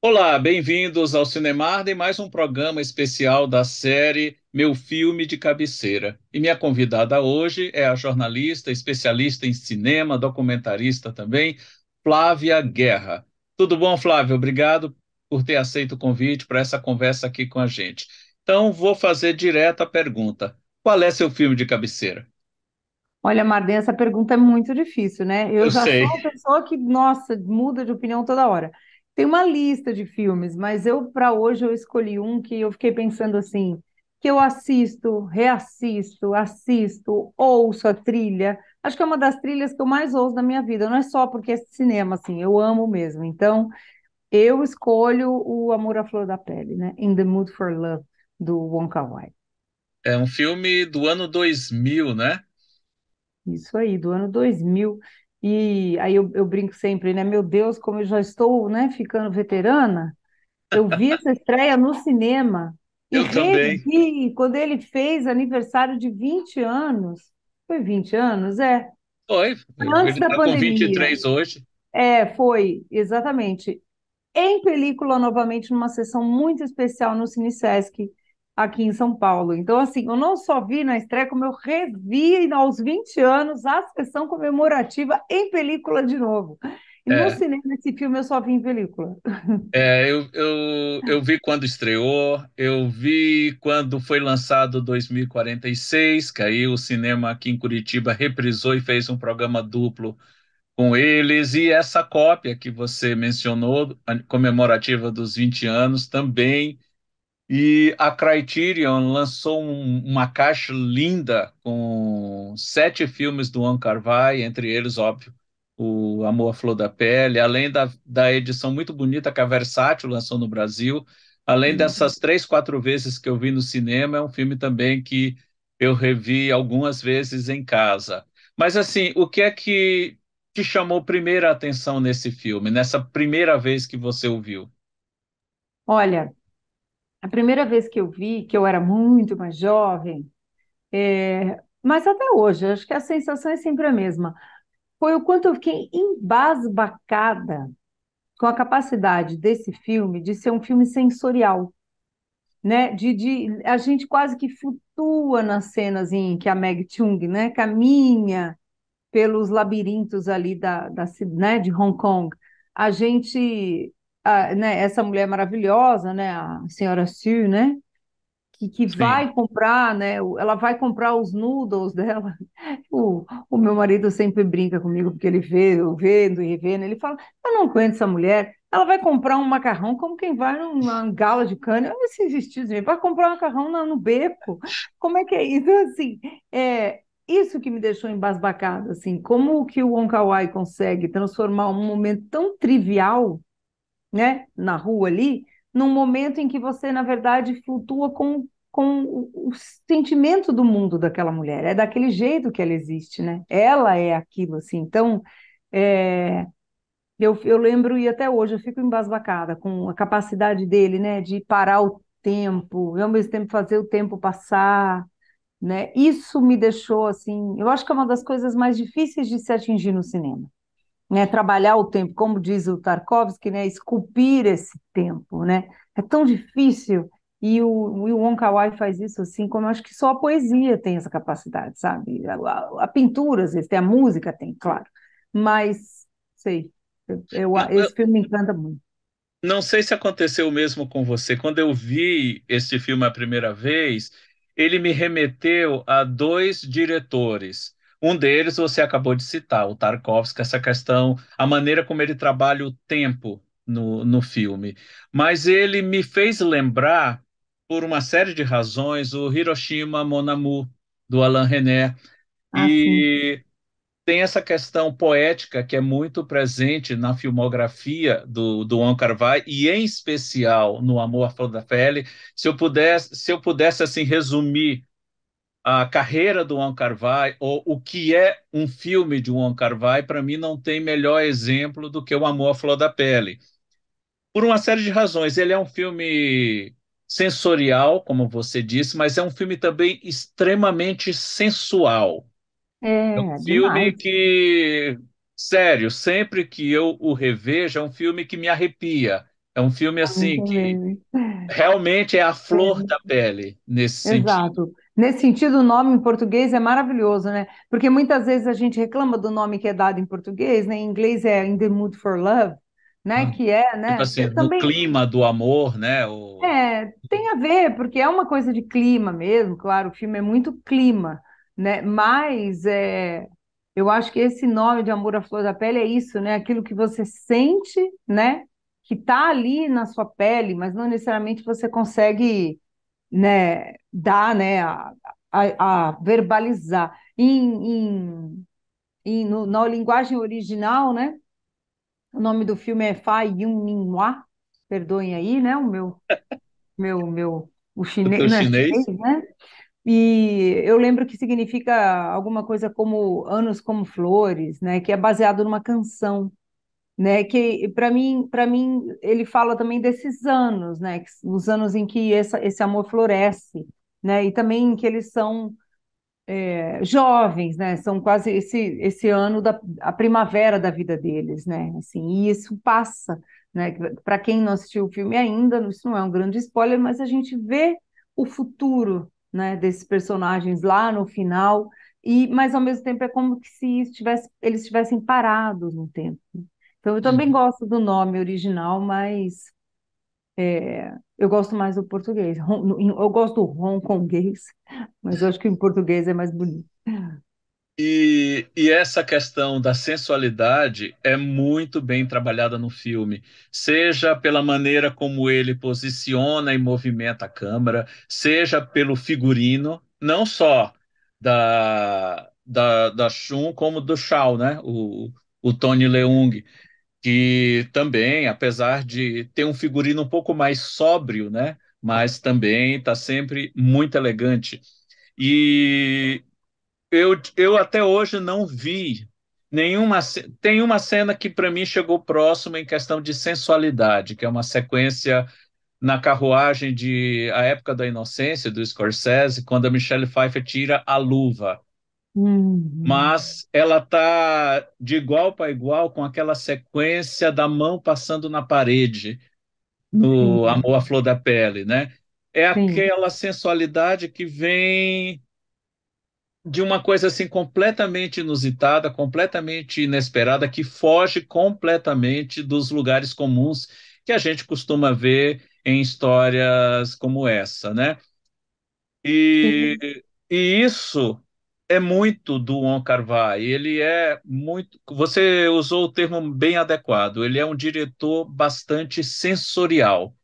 Olá, bem-vindos ao Cinemarda e mais um programa especial da série Meu Filme de Cabeceira. E minha convidada hoje é a jornalista, especialista em cinema, documentarista também, Flávia Guerra. Tudo bom, Flávia? Obrigado por ter aceito o convite para essa conversa aqui com a gente. Então, vou fazer direto a pergunta: qual é seu filme de cabeceira? Olha, Marden, essa pergunta é muito difícil, né? Eu Eu já sou sei. uma pessoa que, nossa, muda de opinião toda hora. Tem uma lista de filmes, mas para hoje, eu escolhi um que eu fiquei pensando assim, que eu assisto, reassisto, assisto, ouço a trilha. Acho que é uma das trilhas que eu mais ouço na minha vida. Não é só porque é cinema, assim, eu amo mesmo. Então, eu escolho o Amor à Flor da Pele, né? In the Mood for Love, do Wong Kar-wai. É um filme do ano 2000, né? Isso aí, do ano 2000. E aí eu brinco sempre, né? Meu Deus, como eu já estou, né, ficando veterana. Eu vi essa estreia no cinema e Eu também. revi quando ele fez aniversário de 20 anos. Foi 20 anos? É. Foi. Antes Ele da está com pandemia. 23 hoje. Foi, exatamente. Em película, novamente, numa sessão muito especial no Cine Sesc, aqui em São Paulo. Então, assim, eu não só vi na estreia, como eu revi aos 20 anos a sessão comemorativa em película de novo. E no É. cinema, esse filme eu só vi em película. Eu vi quando estreou, eu vi quando foi lançado 2046, que aí o cinema aqui em Curitiba reprisou e fez um programa duplo com eles, e essa cópia que você mencionou, a comemorativa dos 20 anos, também. E a Criterion lançou uma caixa linda com 7 filmes do Wong Kar-wai, entre eles, óbvio, o Amor à Flor da Pele, além da edição muito bonita que a Versátil lançou no Brasil, além dessas 3, 4 vezes que eu vi no cinema, é um filme também que eu revi algumas vezes em casa. Mas assim, o que é que te chamou primeiro a atenção nesse filme, nessa primeira vez que você o viu? Olha, a primeira vez que eu vi, que eu era muito mais jovem, mas até hoje, acho que a sensação é sempre a mesma, foi o quanto eu fiquei embasbacada com a capacidade desse filme de ser um filme sensorial, né? A gente quase que flutua nas cenas em que a Meg Chung, né, caminha pelos labirintos ali né, de Hong Kong. A gente, né, essa mulher maravilhosa, né, a senhora Sue, né, que Sim. vai comprar, né? Ela vai comprar os noodles dela. O meu marido sempre brinca comigo, porque ele vê, eu vendo e revendo, ele fala, eu não aguento essa mulher, ela vai comprar um macarrão como quem vai numa gala de cana, olha esses vestidos, gente, vai comprar um macarrão no beco, como é que é isso? Então, assim, isso que me deixou embasbacada, assim, como que o Wong Kar-wai consegue transformar um momento tão trivial, né, na rua ali, num momento em que você, na verdade, flutua com o sentimento do mundo daquela mulher. É daquele jeito que ela existe, né? Ela é aquilo, assim. Então, é, eu lembro, e até hoje eu fico embasbacada com a capacidade dele, né, de parar o tempo e, ao mesmo tempo, fazer o tempo passar, né? Isso me deixou, assim, eu acho que é uma das coisas mais difíceis de se atingir no cinema, né, trabalhar o tempo, como diz o Tarkovsky, né, esculpir esse tempo, né? É tão difícil e o Wong Kar-wai faz isso assim, como eu acho que só a poesia tem essa capacidade, sabe? A pintura às vezes tem, a música tem, claro, mas sei, esse filme me encanta muito. Não sei se aconteceu o mesmo com você. Quando eu vi esse filme a primeira vez, ele me remeteu a 2 diretores. Um deles você acabou de citar, o Tarkovsky, essa questão, a maneira como ele trabalha o tempo no filme. Mas ele me fez lembrar, por uma série de razões, o Hiroshima Mon Amour, do Alain Resnais. Assim, E tem essa questão poética que é muito presente na filmografia do Wong Kar-wai e em especial no Amor à Flor da Pele. Se eu pudesse assim resumir a carreira do Wong Kar-wai ou o que é um filme de Wong Kar-wai, para mim não tem melhor exemplo do que o Amor à Flor da Pele. Por uma série de razões, ele é um filme sensorial, como você disse, mas é um filme também extremamente sensual. É um filme demais. que, sério, sempre que eu o revejo, é um filme que me arrepia. É um filme Pra mim assim que também. realmente é a flor da pele nesse sentido. Exato. Nesse sentido, o nome em português é maravilhoso, né? Porque muitas vezes a gente reclama do nome que é dado em português, né? Em inglês é In the Mood for Love, né? Ah, Que é, tipo né? assim, no Também clima do amor, né? tem a ver, porque é uma coisa de clima mesmo, claro, o filme é muito clima, né? Mas eu acho que esse nome de Amor à Flor da Pele é isso, né? Aquilo que você sente, né? Que está ali na sua pele, mas não necessariamente você consegue, né, dar, né, a verbalizar. Na linguagem original, né, o nome do filme é Fa Yun Min Hua, perdoem aí, né, o O chinês, teu não é chinês, chinês. né? E eu lembro que significa alguma coisa como Anos como Flores, né, que é baseado numa canção, né, que para mim ele fala também desses anos, né, os anos em que esse amor floresce, né, e também que eles são jovens, né, são quase esse ano da a primavera da vida deles, né, assim, e isso passa, né, para quem não assistiu o filme ainda, isso não é um grande spoiler, mas a gente vê o futuro, né, desses personagens lá no final, mas ao mesmo tempo é como que se eles estivessem parados no tempo. Então, eu também Uhum. gosto do nome original, mas eu gosto mais do português. Eu gosto do hongkonguês, mas eu acho que em português é mais bonito. E essa questão da sensualidade é muito bem trabalhada no filme, seja pela maneira como ele posiciona e movimenta a câmera, seja pelo figurino, não só da Shun, como do Shao, né? O Tony Leung, que também, apesar de ter um figurino um pouco mais sóbrio, né? Mas também está sempre muito elegante. E eu até hoje não vi nenhuma. Tem uma cena que para mim chegou próximo em questão de sensualidade, que é uma sequência na carruagem de A Época da Inocência, do Scorsese, quando a Michelle Pfeiffer tira a luva. Uhum. Mas ela tá de igual para igual com aquela sequência da mão passando na parede, no Sim, Amor à Flor da Pele, né? É sim, aquela sensualidade que vem de uma coisa assim completamente inusitada, completamente inesperada, que foge completamente dos lugares comuns que a gente costuma ver em histórias como essa, né? E, sim. e isso é muito do Wong Kar-wai. Ele é muito. Você usou o termo bem adequado. Ele é um diretor bastante sensorial.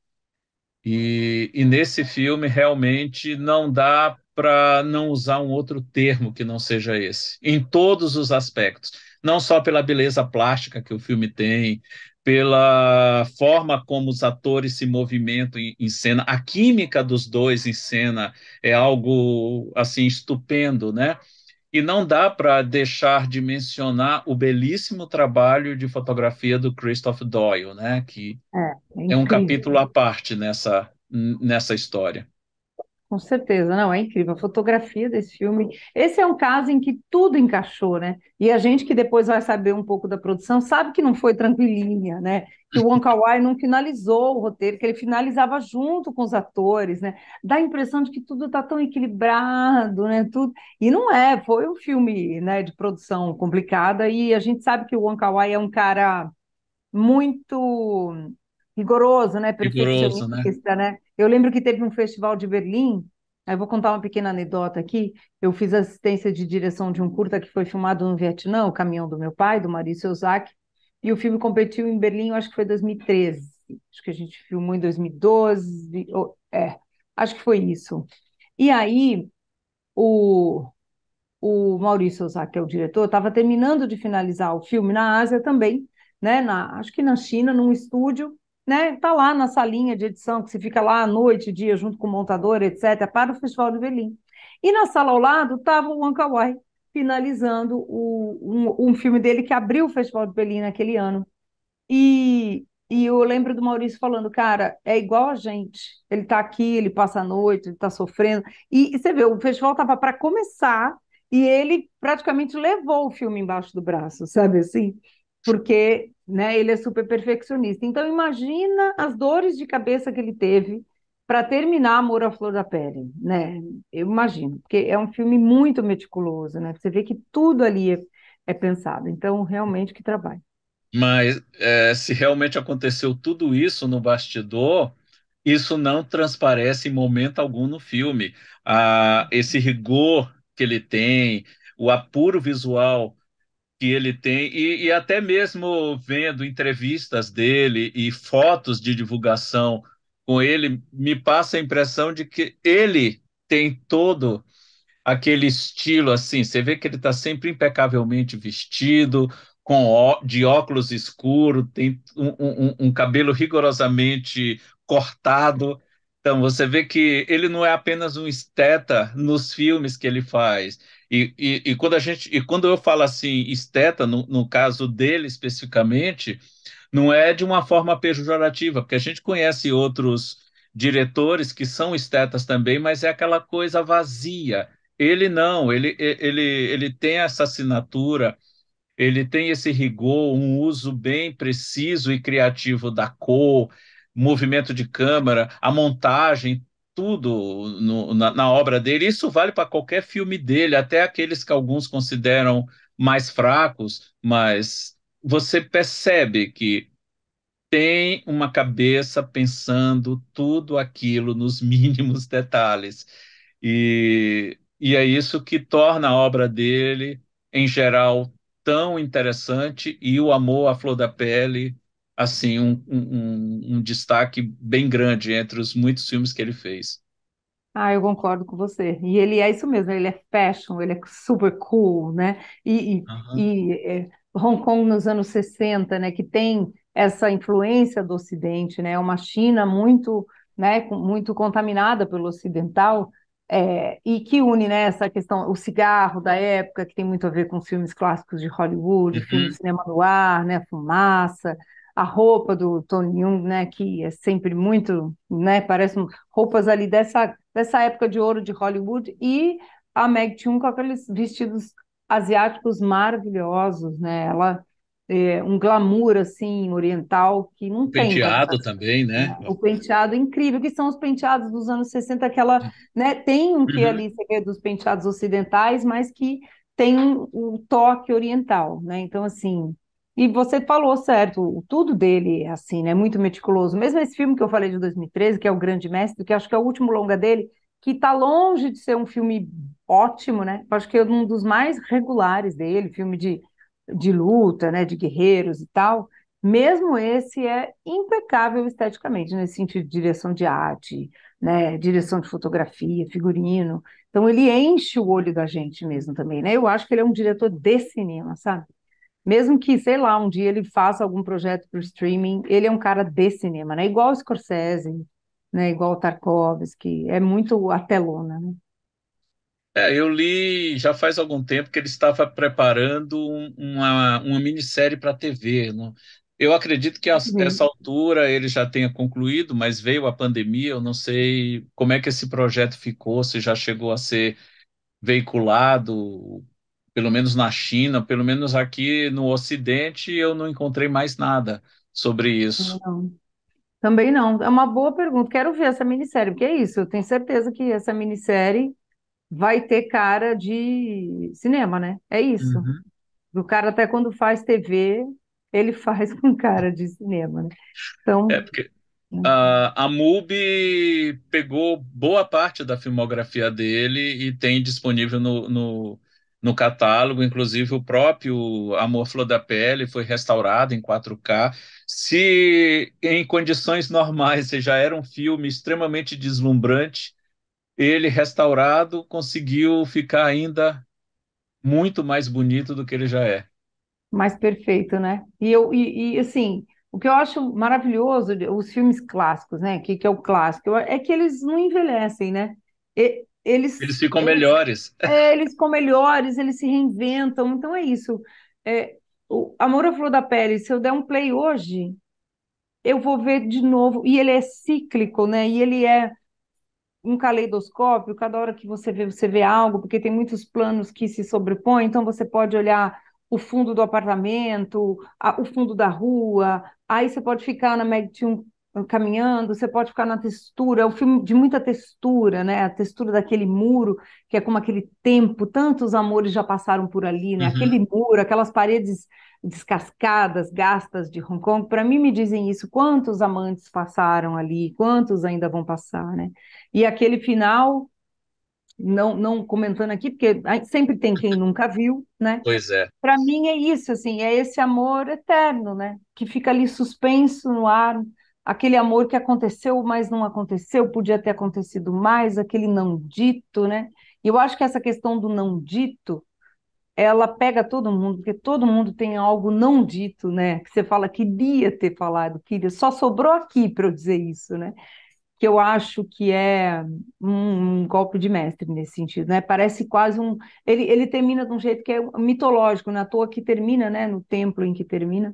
E nesse filme realmente não dá para não usar um outro termo que não seja esse, em todos os aspectos, não só pela beleza plástica que o filme tem, pela forma como os atores se movimentam em cena, a química dos dois em cena é algo assim estupendo, né? E não dá para deixar de mencionar o belíssimo trabalho de fotografia do Christopher Doyle, né? Que É é um incrível. capítulo à parte nessa história. Com certeza, não, é incrível. A fotografia desse filme. Esse é um caso em que tudo encaixou, né? E a gente que depois vai saber um pouco da produção sabe que não foi tranquilinha, né? Que o Wong Kar-wai não finalizou o roteiro, que ele finalizava junto com os atores, né? Dá a impressão de que tudo está tão equilibrado, né? Tudo. E não é, foi um filme, né, de produção complicada e a gente sabe que o Wong Kar-wai é um cara muito rigoroso, né? Rigoroso, né? Perfeccionista, né? Eu lembro que teve um festival de Berlim. Aí eu vou contar uma pequena anedota aqui. Eu fiz assistência de direção de um curta que foi filmado no Vietnã, O Caminhão do Meu Pai, do Maurício Ozaki, e o filme competiu em Berlim, eu acho que foi 2013. Acho que a gente filmou em 2012. Acho que foi isso. E aí, o, o Maurício Ozaki, que é o diretor, estava terminando de finalizar o filme na Ásia também, né? Acho que na China, num estúdio, né? Tá lá na salinha de edição, que você fica lá à noite, dia, junto com o montador, etc., para o Festival de Berlim. E na sala ao lado estava o Wong Kar-wai finalizando um filme dele que abriu o Festival de Berlim naquele ano. E eu lembro do Maurício falando, cara, é igual a gente. Ele está aqui, ele passa a noite, ele está sofrendo. E você vê, o festival estava para começar e ele praticamente levou o filme embaixo do braço, sabe assim? Porque né? Ele é super perfeccionista. Então, imagina as dores de cabeça que ele teve para terminar Amor à Flor da Pele, né? Eu imagino, porque é um filme muito meticuloso, né? Você vê que tudo ali é pensado. Então, realmente, que trabalho. Mas se realmente aconteceu tudo isso no bastidor, isso não transparece em momento algum no filme. Esse rigor que ele tem, o apuro visual que ele tem, e até mesmo vendo entrevistas dele e fotos de divulgação com ele, me passa a impressão de que ele tem todo aquele estilo assim, você vê que ele está sempre impecavelmente vestido, de óculos escuros, tem um cabelo rigorosamente cortado. Então você vê que ele não é apenas um esteta nos filmes que ele faz. Quando eu falo assim, esteta, no caso dele especificamente, não é de uma forma pejorativa, porque a gente conhece outros diretores que são estetas também, mas é aquela coisa vazia. Ele não, ele tem essa assinatura, ele tem esse rigor, um uso bem preciso e criativo da cor, movimento de câmera, a montagem, tudo na obra dele. Isso vale para qualquer filme dele, até aqueles que alguns consideram mais fracos, mas você percebe que tem uma cabeça pensando tudo aquilo nos mínimos detalhes. E é isso que torna a obra dele, em geral, tão interessante e o Amor à Flor da Pele, assim, um destaque bem grande entre os muitos filmes que ele fez. Ah, eu concordo com você. E ele é isso mesmo, ele é fashion, ele é super cool, né? Aham. Hong Kong nos anos 60, né, que tem essa influência do Ocidente, né? Uma China muito, né, muito contaminada pelo ocidental, e que une, né, essa questão, o cigarro da época, que tem muito a ver com os filmes clássicos de Hollywood, filme de Uhum. cinema noir, né, fumaça, a roupa do Tony Young, né, que é sempre muito, né, parece roupas ali dessa época de ouro de Hollywood, e a Meg Chung com aqueles vestidos asiáticos maravilhosos, né? Ela um glamour assim oriental que O não tem em penteado comparação, também, né? né? O penteado incrível, que são os penteados dos anos 60, que ela, né, tem um que Uhum. ali você vê dos penteados ocidentais, mas que tem um toque oriental, né? Então assim, e você falou certo, tudo dele é assim, né? Muito meticuloso. Mesmo esse filme que eu falei de 2013, que é O Grande Mestre, que acho que é o último longa dele, que está longe de ser um filme ótimo, né? Acho que é um dos mais regulares dele, filme de luta, né? De guerreiros e tal. Mesmo esse é impecável esteticamente, nesse sentido de direção de arte, né? Direção de fotografia, figurino. Então ele enche o olho da gente mesmo também, né? Eu acho que ele é um diretor de cinema, sabe? Mesmo que, sei lá, um dia ele faça algum projeto para o streaming, ele é um cara de cinema, né? Igual o Scorsese, né? Igual o Tarkovsky, é muito a telona, né? Eu li já faz algum tempo que ele estava preparando uma minissérie para a TV. Eu acredito que essa Sim. altura ele já tenha concluído, mas veio a pandemia, eu não sei como é que esse projeto ficou, se já chegou a ser veiculado, pelo menos na China, pelo menos aqui no Ocidente, eu não encontrei mais nada sobre isso. Não, também não. É uma boa pergunta. Quero ver essa minissérie, porque é isso. Eu tenho certeza que essa minissérie vai ter cara de cinema, né? É isso. Uhum. O cara até quando faz TV, ele faz com cara de cinema, né? É Então, porque né? a MUBI pegou boa parte da filmografia dele e tem disponível no catálogo, inclusive o próprio Amor Flor da Pele foi restaurado em 4K. Se em condições normais você já era um filme extremamente deslumbrante, ele restaurado conseguiu ficar ainda muito mais bonito do que ele já é. Mais perfeito, né? Assim, o que eu acho maravilhoso, os filmes clássicos, né? Que é o clássico, é que eles não envelhecem, né? Eles ficam melhores. Eles ficam melhores, eles se reinventam, então é isso. O Amor à Flor da Pele, se eu der um play hoje, eu vou ver de novo, e ele é cíclico, né? E ele é um caleidoscópio, cada hora que você vê algo, porque tem muitos planos que se sobrepõem, então você pode olhar o fundo do apartamento, o fundo da rua. Aí você pode ficar na Meg Tune caminhando, você pode ficar na textura. É um filme de muita textura, né? A textura daquele muro, que é como aquele tempo, tantos amores já passaram por ali, né? Aquele Uhum. muro, aquelas paredes descascadas, gastas de Hong Kong, para mim me dizem isso, quantos amantes passaram ali, quantos ainda vão passar, né? E aquele final, não comentando aqui, porque sempre tem quem nunca viu, né? Pois é. Para mim é isso, assim, é esse amor eterno, né? Que fica ali suspenso no ar, aquele amor que aconteceu, mas não aconteceu, podia ter acontecido mais, aquele não dito, né? E eu acho que essa questão do não dito, ela pega todo mundo, porque todo mundo tem algo não dito, né? Que você fala, queria ter falado, queria, só sobrou aqui para eu dizer isso, né? Que eu acho que é um golpe de mestre nesse sentido, né? Parece quase um. Ele termina de um jeito que é mitológico, na toa que termina, né? No templo em que termina,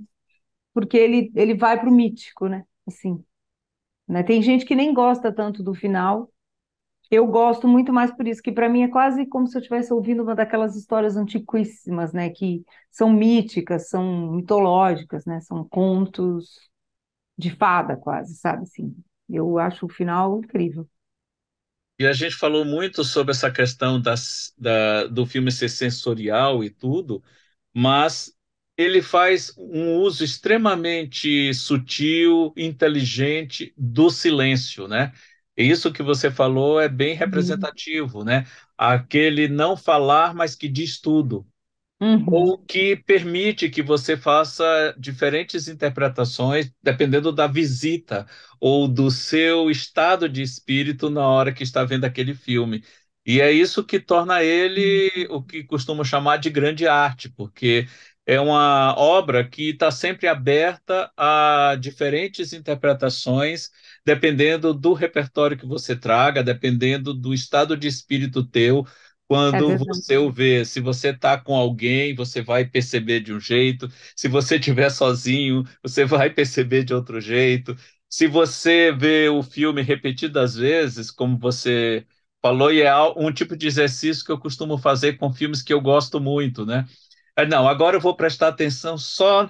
porque ele vai para o mítico, né? Assim, né? Tem gente que nem gosta tanto do final. Eu gosto muito mais por isso, que para mim é quase como se eu estivesse ouvindo uma daquelas histórias antiquíssimas, né? Que são míticas, são mitológicas, né? São contos de fada, quase, sabe? Assim, eu acho o final incrível. E a gente falou muito sobre essa questão do filme ser sensorial e tudo, mas ele faz um uso extremamente sutil, inteligente do silêncio, né? E isso que você falou é bem Uhum. representativo, né? Aquele não falar, mas que diz tudo, ou Uhum. que permite que você faça diferentes interpretações dependendo da visita ou do seu estado de espírito na hora que está vendo aquele filme. E é isso que torna ele o que costumam chamar de grande arte, porque é uma obra que está sempre aberta a diferentes interpretações, dependendo do repertório que você traga, dependendo do estado de espírito teu É quando verdade. você o vê. Se você está com alguém, você vai perceber de um jeito. Se você estiver sozinho, você vai perceber de outro jeito. Se você vê o filme repetidas vezes, como você falou, e é um tipo de exercício que eu costumo fazer com filmes que eu gosto muito, né? Não, agora eu vou prestar atenção só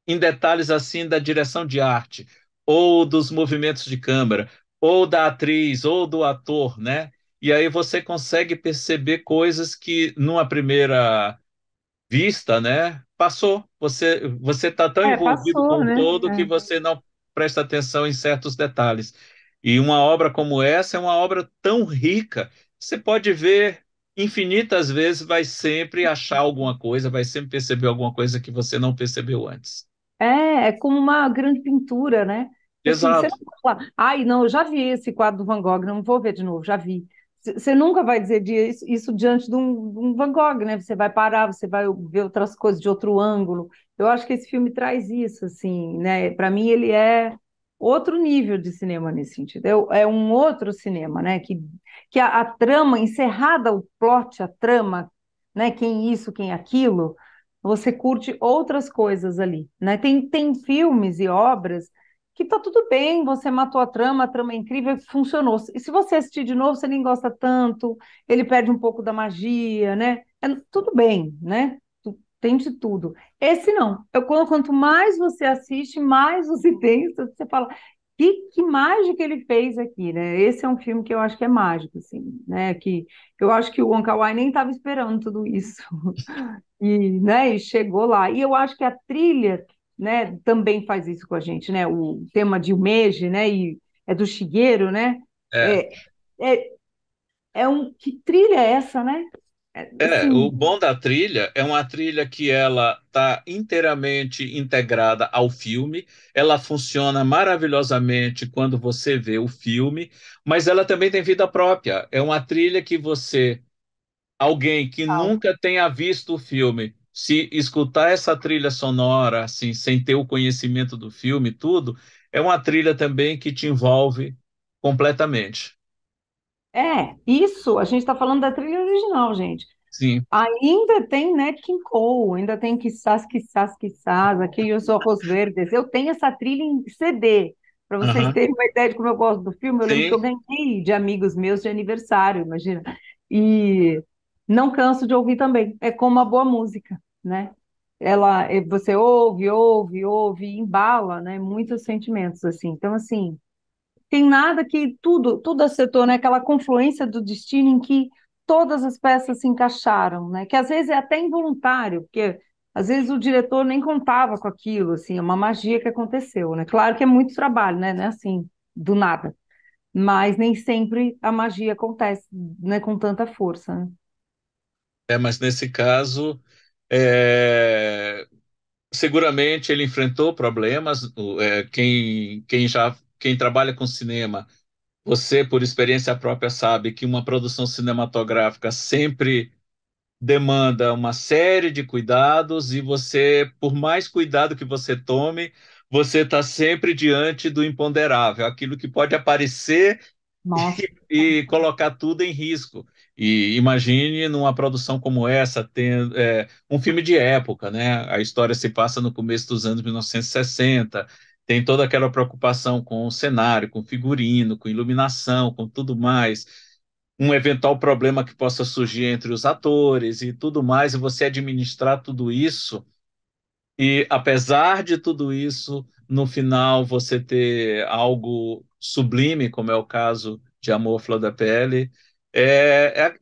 em detalhes assim da direção de arte, ou dos movimentos de câmera, ou da atriz, ou do ator, né? E aí você consegue perceber coisas que numa primeira vista, né? Passou. Você está tão É, envolvido com passou, o né? todo que É. você não presta atenção em certos detalhes. E uma obra como essa é uma obra tão rica, você pode ver infinitas vezes, vai sempre achar alguma coisa, vai sempre perceber alguma coisa que você não percebeu antes. É como uma grande pintura, né? Assim, você Exato. não fala, ai, não, eu já vi esse quadro do Van Gogh, não vou ver de novo, já vi. Você nunca vai dizer isso diante de um Van Gogh, né? Você vai parar, você vai ver outras coisas de outro ângulo. Eu acho que esse filme traz isso, assim, né? Para mim, ele é outro nível de cinema nesse sentido. É um outro cinema, né? Que a trama, encerrada o plot, a trama, né? Quem isso, quem aquilo, você curte outras coisas ali, né? Tem filmes e obras que tá tudo bem, você matou a trama é incrível, funcionou. E se você assistir de novo, você nem gosta tanto, ele perde um pouco da magia, né? Tudo bem, né? Tem de tudo. Esse não. Quanto mais você assiste, mais você pensa, você fala, que mágica ele fez aqui, né? Esse é um filme que eu acho que é mágico, assim, né? Que eu acho que o Wong Kar-wai nem estava esperando tudo isso. E, né, e chegou lá. E eu acho que a trilha, né, também faz isso com a gente, né? O tema de Umeji, né, e é do Shigeru, né? É. É, é, que trilha é essa, né? O Assim, bom da trilha é uma trilha que ela está inteiramente integrada ao filme, ela funciona maravilhosamente quando você vê o filme, mas ela também tem vida própria. É uma trilha que você, alguém que nunca tenha visto o filme, se escutar essa trilha sonora, assim, sem ter o conhecimento do filme, e tudo, é uma trilha também que te envolve completamente. isso, a gente está falando da trilha original, gente. Sim. Ainda tem Nat King Cole, ainda tem Quizás, Quizás, Quizás, Aqueles Ojos Verdes. Eu tenho essa trilha em CD, para vocês Aham. terem uma ideia de como eu gosto do filme. Eu lembro que Sim. eu ganhei de amigos meus de aniversário, imagina. E não canso de ouvir também. É como uma boa música, né? você ouve, ouve, ouve, e embala, né? Muitos sentimentos assim. Então, assim, tem nada que tudo acertou, né? Aquela confluência do destino em que todas as peças se encaixaram, né? Que às vezes é até involuntário, porque às vezes o diretor nem contava com aquilo, assim, é uma magia que aconteceu, né? Claro que é muito trabalho, né? Não é assim, do nada, mas nem sempre a magia acontece, né? Com tanta força, né? Mas nesse caso, é, seguramente ele enfrentou problemas. Quem trabalha com cinema, você, por experiência própria, sabe que uma produção cinematográfica sempre demanda uma série de cuidados e você, por mais cuidado que você tome, você está sempre diante do imponderável, aquilo que pode aparecer Nossa, e colocar tudo em risco. E imagine numa produção como essa, um filme de época, né? A história se passa no começo dos anos 1960, tem toda aquela preocupação com o cenário, com figurino, com iluminação, com tudo mais, um eventual problema que possa surgir entre os atores e tudo mais, e você administrar tudo isso e apesar de tudo isso, no final você ter algo sublime, como é o caso de Amor à Flor da Pele,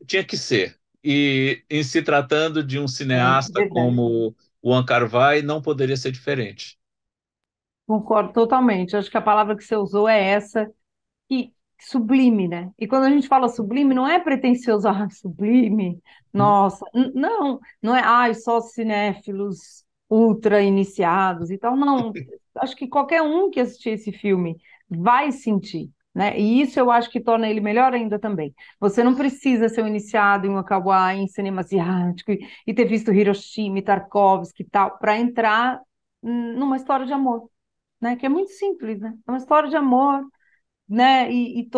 tinha que ser. E em se tratando de um cineasta verdade. como o Kar-wai, não poderia ser diferente. Concordo totalmente. Acho que a palavra que você usou é essa. E sublime, né? E quando a gente fala sublime, não é pretensioso, ah, sublime, Hum? nossa, não é, ai, só cinéfilos ultra iniciados e tal, não. Acho que qualquer um que assistir esse filme vai sentir, né? E isso eu acho que torna ele melhor ainda também. Você não precisa ser um iniciado em Wakawa, em cinema asiático e ter visto Hiroshima e Tarkovsky e tal, para entrar numa história de amor, né? Que é muito simples, né? É uma história de amor, né? E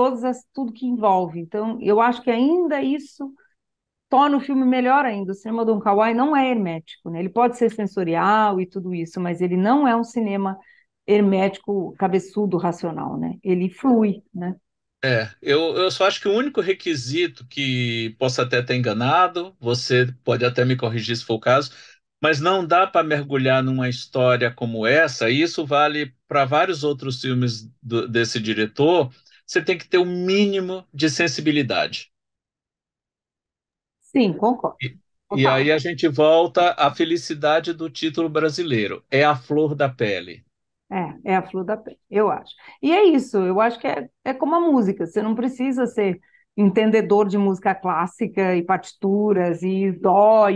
tudo que envolve. Então, eu acho que ainda isso torna o filme melhor ainda. O cinema do Wong Kar-wai não é hermético, né? Ele pode ser sensorial e tudo isso, mas ele não é um cinema hermético, cabeçudo, racional, né? Ele flui, né? Eu só acho que o único requisito que possa até ter enganado, você pode até me corrigir se for o caso, mas não dá para mergulhar numa história como essa, e isso vale para vários outros filmes desse diretor. Você tem que ter o um mínimo de sensibilidade. Sim, concordo. E Total. aí a gente volta à felicidade do título brasileiro. É a flor da pele. É a flor da pele, eu acho. E é isso, eu acho que é como a música, você não precisa ser entendedor de música clássica e partituras e dó,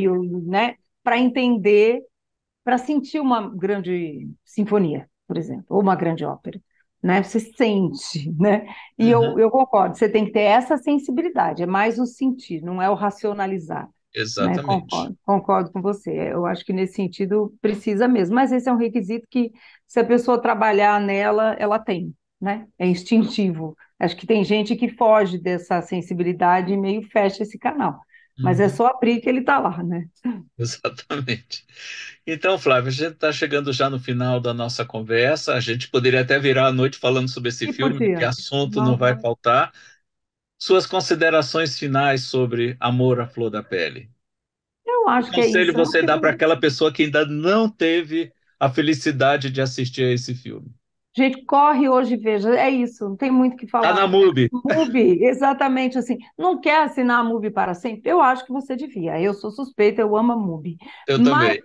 né, para entender, para sentir uma grande sinfonia, por exemplo, ou uma grande ópera, né? Você sente, né? E Uhum, eu concordo, você tem que ter essa sensibilidade, é mais o sentir, não é o racionalizar, né? exatamente. Concordo com você. Eu acho que nesse sentido precisa mesmo, mas esse é um requisito que, se a pessoa trabalhar nela, ela tem, né? É instintivo. Acho que tem gente que foge dessa sensibilidade e meio fecha esse canal. Mas é Uhum, só abrir que ele está lá, né? exatamente. Então, Flávio, a gente está chegando já no final da nossa conversa. A gente poderia até virar a noite falando sobre esse E por filme, que dia? assunto não vai Nossa. faltar. Suas considerações finais sobre Amor à Flor da Pele. Eu Que acho que é conselho isso. É um você dá para filme. aquela pessoa que ainda não teve a felicidade de assistir a esse filme? Gente, corre hoje e veja. É isso, não tem muito o que Tá na falar. MUBI. MUBI, exatamente assim. Não quer assinar a MUBI para sempre? Eu acho que você devia. Eu sou suspeita, eu amo a MUBI. Eu Mas também.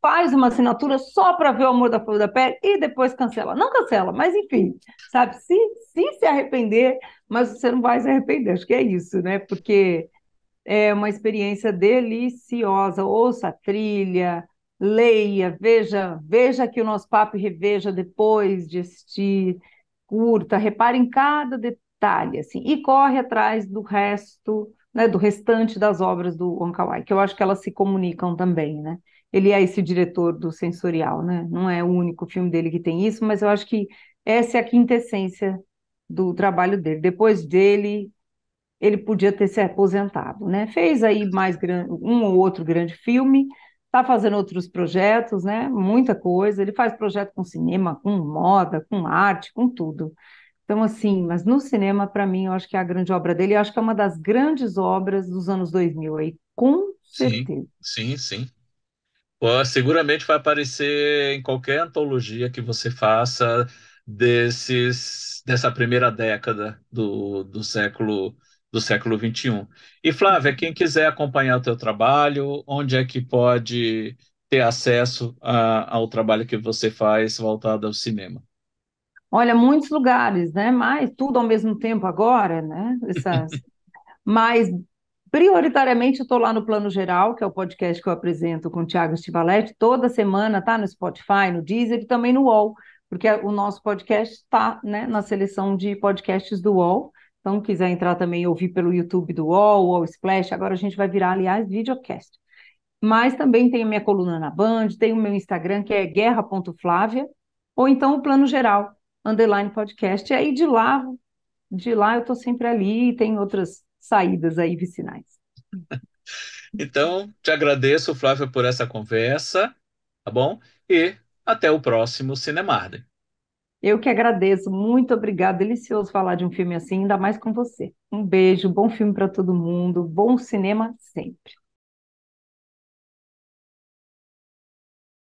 faz uma assinatura só para ver o Amor da Flor da Pele e depois cancela. Não cancela, mas enfim, sabe? Se arrepender, mas você não vai se arrepender. Acho que é isso, né? Porque é uma experiência deliciosa. Ouça a trilha, leia, veja aqui o nosso papo e reveja depois de assistir, curta, repare em cada detalhe, assim, e corre atrás do resto, né, do restante das obras do Wong Kar-wai, que eu acho que elas se comunicam também, né? Ele é esse diretor do sensorial, né? Não é o único filme dele que tem isso, mas eu acho que essa é a quintessência do trabalho dele. Depois dele, ele podia ter se aposentado, né? Fez aí um ou outro grande filme, está fazendo outros projetos, né? Muita coisa. Ele faz projeto com cinema, com moda, com arte, com tudo. Então, assim, mas no cinema, para mim, eu acho que é a grande obra dele. Eu acho que é uma das grandes obras dos anos 2000 aí, com Sim, certeza. sim, sim. Pô, seguramente vai aparecer em qualquer antologia que você faça dessa primeira década do século XXI. E Flávia, quem quiser acompanhar o teu trabalho, onde é que pode ter acesso ao trabalho que você faz voltado ao cinema? Olha, muitos lugares, né? Mas tudo ao mesmo tempo agora, né? Mas prioritariamente eu estou lá no Plano Geral, que é o podcast que eu apresento com o Thiago Stivaletti. Toda semana tá no Spotify, no Deezer e também no UOL, porque o nosso podcast está, né, na seleção de podcasts do UOL. Então, quiser entrar também e ouvir pelo YouTube do UOL, UOL Splash, agora a gente vai virar, aliás, videocast. Mas também tem a minha coluna na Band, tem o meu Instagram, que é guerra.flávia, ou então o Plano Geral, underline podcast. E aí de lá eu estou sempre ali e tem outras saídas aí vicinais. Então, te agradeço, Flávia, por essa conversa, tá bom? E até o próximo Cinemarden. Eu que agradeço, muito obrigada. Delicioso falar de um filme assim, ainda mais com você. Um beijo, bom filme para todo mundo, bom cinema sempre.